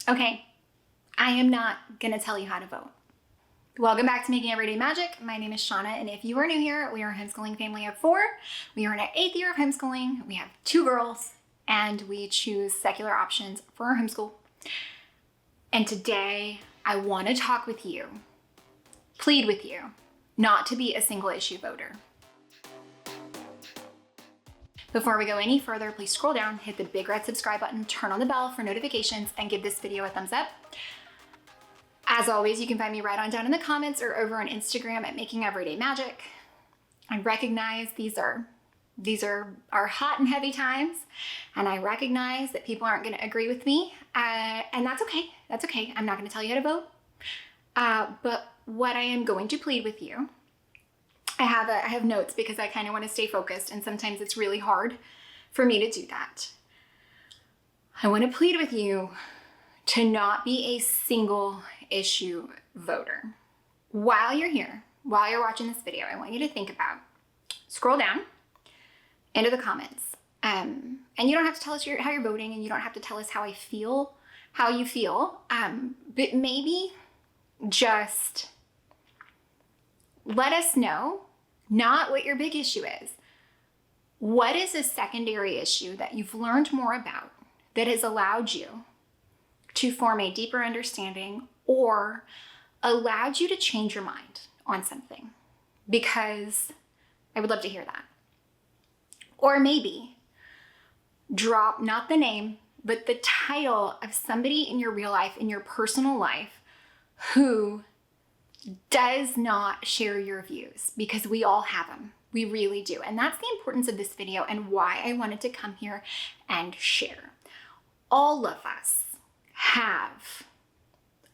Okay, I am not gonna tell you how to vote. Welcome back to Making Everyday Magic. My name is Shanna, and if you are new here, we are a homeschooling family of 4. We are in our 8th year of homeschooling. We have 2 girls, and we choose secular options for our homeschool. And today, I want to talk with you, plead with you, not to be a single issue voter. Before we go any further, please scroll down, hit the big red subscribe button, turn on the bell for notifications, and give this video a thumbs up. As always, you can find me right on down in the comments or over on Instagram at Making Everyday Magic. I recognize these are hot and heavy times, and I recognize that people aren't going to agree with me, and that's okay. That's okay. I'm not going to tell you how to vote, but what I am going to plead with you, I have notes because I kind of want to stay focused, and sometimes it's really hard for me to do that. I want to plead with you to not be a single issue voter. While you're here, while you're watching this video, I want you to think about, scroll down into the comments. And you don't have to tell us how you're voting, and you don't have to tell us how you feel, but maybe just let us know not what your big issue is. What is a secondary issue that you've learned more about that has allowed you to form a deeper understanding or allowed you to change your mind on something? Because I would love to hear that. Or maybe drop not the name, but the title of somebody in your real life, in your personal life, who does not share your views, because we all have them. We really do. And that's the importance of this video and why I wanted to come here and share. All of us have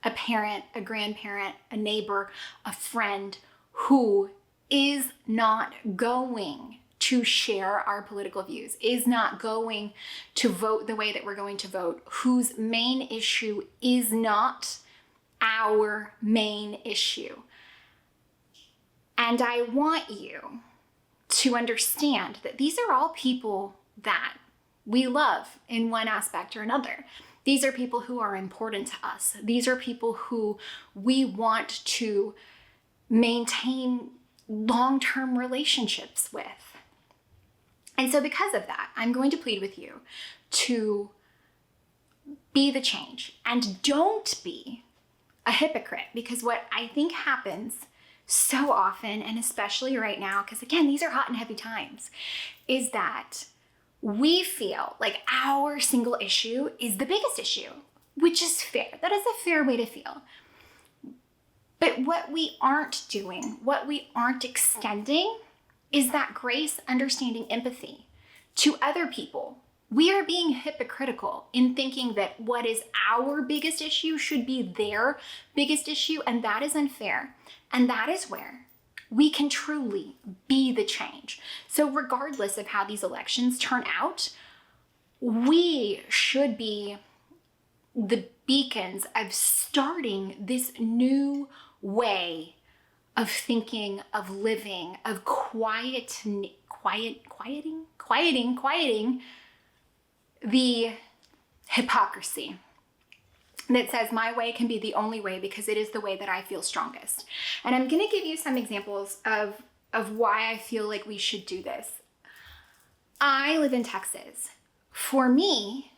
a parent, a grandparent, a neighbor, a friend who is not going to share our political views, is not going to vote the way that we're going to vote, whose main issue is not our main issue. And I want you to understand that these are all people that we love in one aspect or another. These are people who are important to us. These are people who we want to maintain long-term relationships with. And so because of that, I'm going to plead with you to be the change and don't be a hypocrite, because what I think happens so often, and especially right now, because again, these are hot and heavy times, is that we feel like our single issue is the biggest issue, which is fair. That is a fair way to feel. But what we aren't doing, what we aren't extending, is that grace, understanding, empathy to other people. We are being hypocritical in thinking that what is our biggest issue should be their biggest issue, and that is unfair. And that is where we can truly be the change. So regardless of how these elections turn out, we should be the beacons of starting this new way of thinking, of living, of quieting the hypocrisy that says my way can be the only way because it is the way that I feel strongest. And I'm going to give you some examples of why I feel like we should do this. I live in Texas. For me,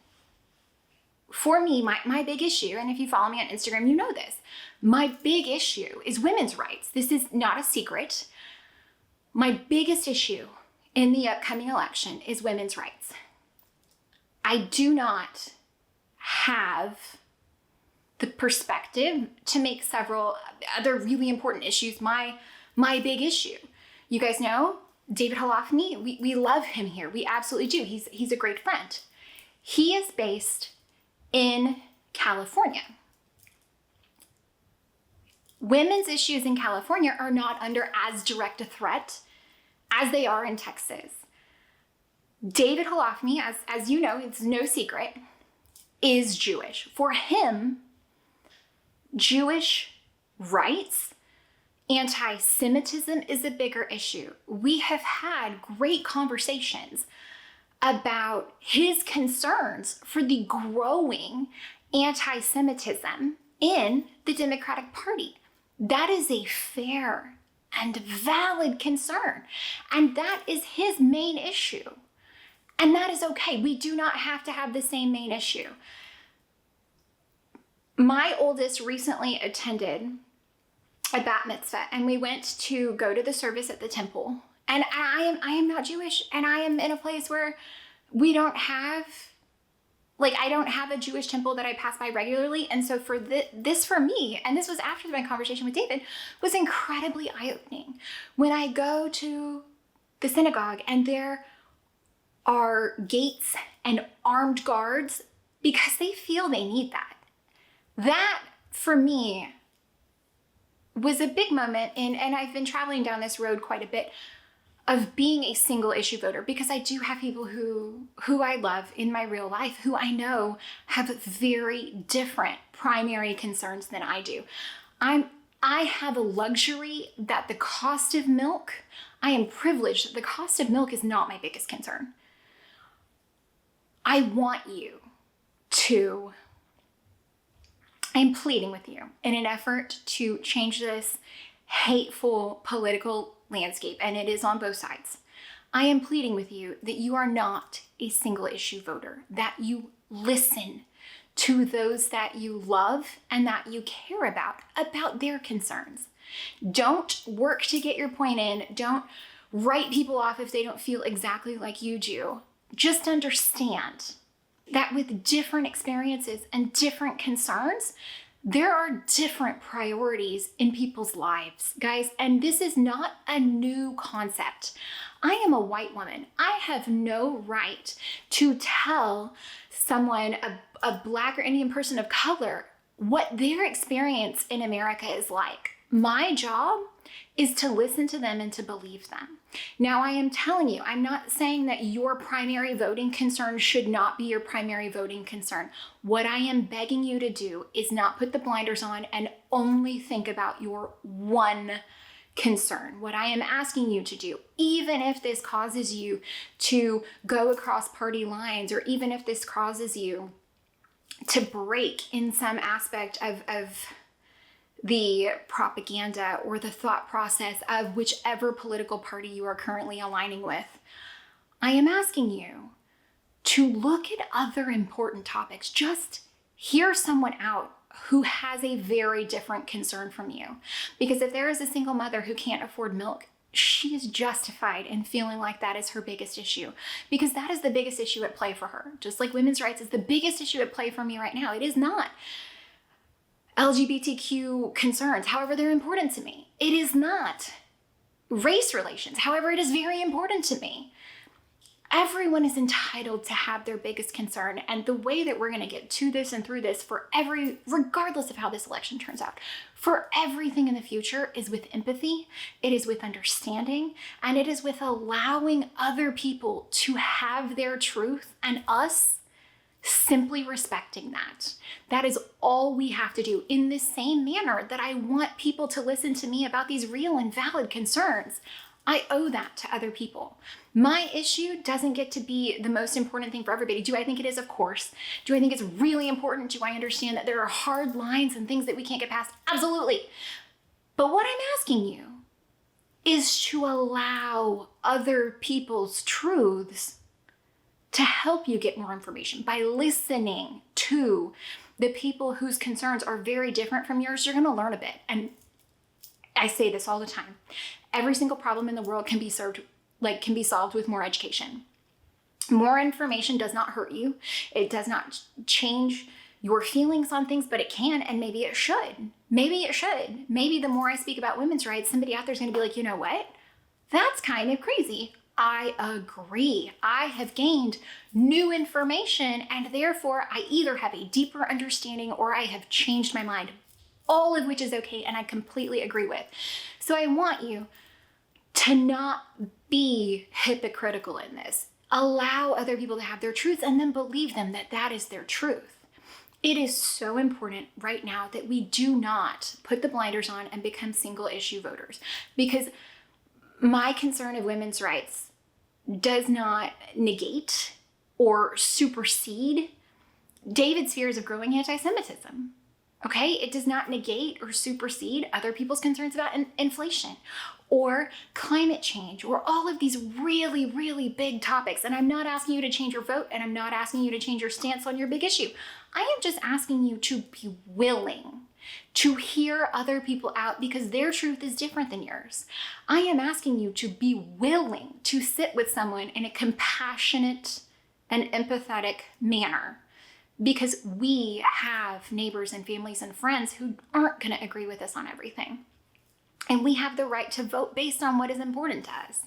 my big issue, and if you follow me on Instagram, you know this, my big issue is women's rights. This is not a secret. My biggest issue in the upcoming election is women's rights. I do not have the perspective to make several other really important issues my big issue. You guys know David Halafni, we love him here. We absolutely do. He's a great friend. He is based in California. Women's issues in California are not under as direct a threat as they are in Texas. David Halafni, as you know, it's no secret, is Jewish. For him, Jewish rights, anti-Semitism is a bigger issue. We have had great conversations about his concerns for the growing anti-Semitism in the Democratic Party. That is a fair and valid concern. And that is his main issue. And that is okay. We do not have to have the same main issue. My oldest recently attended a bat mitzvah, and we went to go to the service at the temple. And I am not Jewish, and I am in a place where we don't have, I don't have a Jewish temple that I pass by regularly. And so for this for me, and this was after my conversation with David, was incredibly eye-opening. When I go to the synagogue and there are gates and armed guards because they feel they need that. That, for me, was a big moment and I've been traveling down this road quite a bit of being a single issue voter, because I do have people who I love in my real life who I know have very different primary concerns than I do. I have a luxury that the cost of milk, I am privileged that the cost of milk is not my biggest concern. I want you to, I'm pleading with you in an effort to change this hateful political landscape, and it is on both sides. I am pleading with you that you are not a single issue voter, that you listen to those that you love and that you care about their concerns. Don't work to get your point in. Don't write people off if they don't feel exactly like you do. Just understand that with different experiences and different concerns, there are different priorities in people's lives, guys, and this is not a new concept. I am a white woman. I have no right to tell someone, a Black or Indian person of color, what their experience in America is like. My job is to listen to them and to believe them. Now, I am telling you, I'm not saying that your primary voting concern should not be your primary voting concern. What I am begging you to do is not put the blinders on and only think about your one concern. What I am asking you to do, even if this causes you to go across party lines, or even if this causes you to break in some aspect of the propaganda or the thought process of whichever political party you are currently aligning with, I am asking you to look at other important topics. Just hear someone out who has a very different concern from you. Because if there is a single mother who can't afford milk, she is justified in feeling like that is her biggest issue, because that is the biggest issue at play for her. Just like women's rights is the biggest issue at play for me right now. It is not LGBTQ concerns, however they're important to me. It is not race relations, however it is very important to me. Everyone is entitled to have their biggest concern, and the way that we're going to get to this and through this regardless of how this election turns out, for everything in the future, is with empathy, it is with understanding, and it is with allowing other people to have their truth and us simply respecting that. That is all we have to do, in the same manner that I want people to listen to me about these real and valid concerns. I owe that to other people. My issue doesn't get to be the most important thing for everybody. Do I think it is? Of course. Do I think it's really important? Do I understand that there are hard lines and things that we can't get past? Absolutely. But what I'm asking you is to allow other people's truths to help you get more information. By listening to the people whose concerns are very different from yours, you're going to learn a bit. And I say this all the time. Every single problem in the world can be solved with more education. More information does not hurt you. It does not change your feelings on things, but it can, and maybe it should. Maybe it should. Maybe the more I speak about women's rights, somebody out there is going to be like, you know what? That's kind of crazy. I agree. I have gained new information, and therefore I either have a deeper understanding or I have changed my mind, all of which is okay and I completely agree with. So I want you to not be hypocritical in this. Allow other people to have their truths and then believe them that that is their truth. It is so important right now that we do not put the blinders on and become single issue voters, because my concern of women's rights does not negate or supersede David's fears of growing anti-Semitism. Okay, it does not negate or supersede other people's concerns about inflation or climate change or all of these really, really big topics. And I'm not asking you to change your vote, and I'm not asking you to change your stance on your big issue. I am just asking you to be willing to hear other people out because their truth is different than yours. I am asking you to be willing to sit with someone in a compassionate and empathetic manner, because we have neighbors and families and friends who aren't going to agree with us on everything. And we have the right to vote based on what is important to us.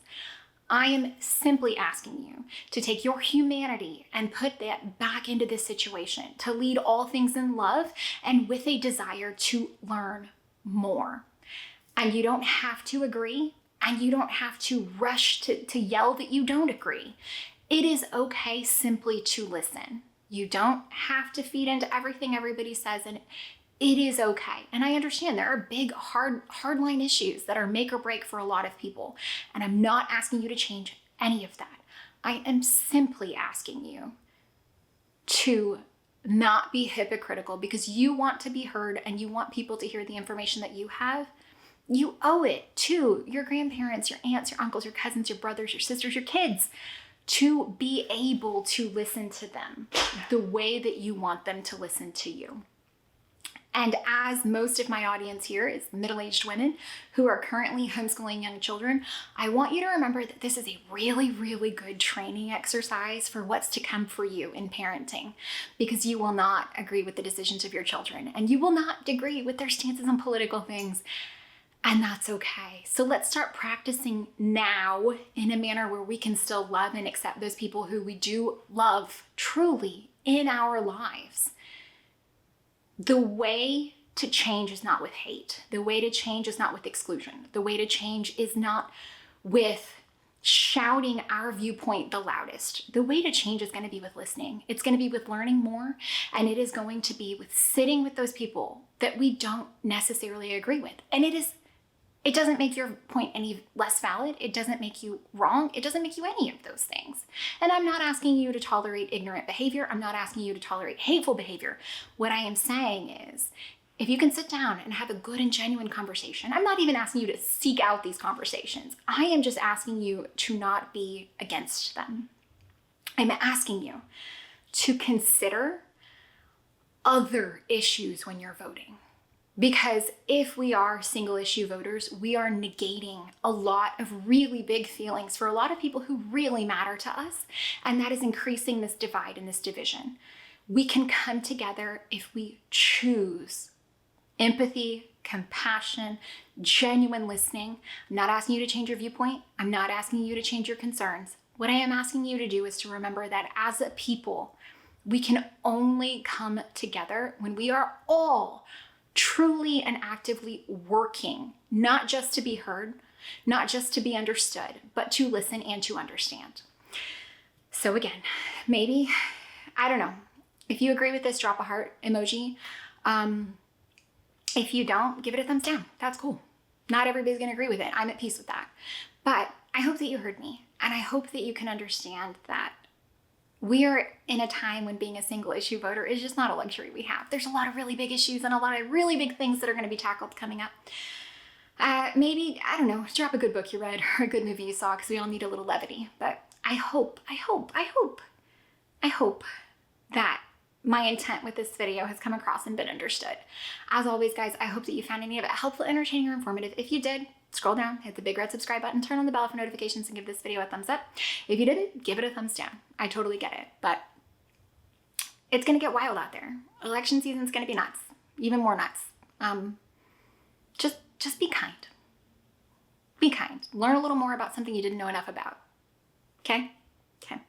I am simply asking you to take your humanity and put that back into this situation, to lead all things in love and with a desire to learn more. And you don't have to agree, and you don't have to rush to yell that you don't agree. It is okay simply to listen. You don't have to feed into everything everybody says, and it is okay. And I understand there are big, hardline issues that are make or break for a lot of people. And I'm not asking you to change any of that. I am simply asking you to not be hypocritical because you want to be heard and you want people to hear the information that you have. You owe it to your grandparents, your aunts, your uncles, your cousins, your brothers, your sisters, your kids, to be able to listen to them the way that you want them to listen to you. And as most of my audience here is middle-aged women who are currently homeschooling young children, I want you to remember that this is a really, really good training exercise for what's to come for you in parenting, because you will not agree with the decisions of your children, and you will not agree with their stances on political things. And that's okay. So let's start practicing now in a manner where we can still love and accept those people who we do love truly in our lives. The way to change is not with hate. The way to change is not with exclusion. The way to change is not with shouting our viewpoint the loudest. The way to change is going to be with listening. It's going to be with learning more, and it is going to be with sitting with those people that we don't necessarily agree with. And it doesn't make your point any less valid. It doesn't make you wrong. It doesn't make you any of those things. And I'm not asking you to tolerate ignorant behavior. I'm not asking you to tolerate hateful behavior. What I am saying is, if you can sit down and have a good and genuine conversation, I'm not even asking you to seek out these conversations. I am just asking you to not be against them. I'm asking you to consider other issues when you're voting. Because if we are single issue voters, we are negating a lot of really big feelings for a lot of people who really matter to us. And that is increasing this divide and this division. We can come together if we choose empathy, compassion, genuine listening. I'm not asking you to change your viewpoint. I'm not asking you to change your concerns. What I am asking you to do is to remember that as a people, we can only come together when we are all truly and actively working, not just to be heard, not just to be understood, but to listen and to understand. So again, maybe, I don't know, if you agree with this, drop a heart emoji. If you don't, give it a thumbs down. That's cool. Not everybody's going to agree with it. I'm at peace with that. But I hope that you heard me, and I hope that you can understand that we are in a time when being a single issue voter is just not a luxury we have. There's a lot of really big issues and a lot of really big things that are going to be tackled coming up. Maybe, I don't know, drop a good book you read or a good movie you saw, because we all need a little levity. But I hope that my intent with this video has come across and been understood. As always, guys, I hope that you found any of it helpful, entertaining, or informative. If you did, scroll down, hit the big red subscribe button, turn on the bell for notifications, and give this video a thumbs up. If you didn't, give it a thumbs down. I totally get it, but it's gonna get wild out there. Election season's gonna be nuts, even more nuts. Just be kind. Be kind. Learn a little more about something you didn't know enough about. Okay? Okay.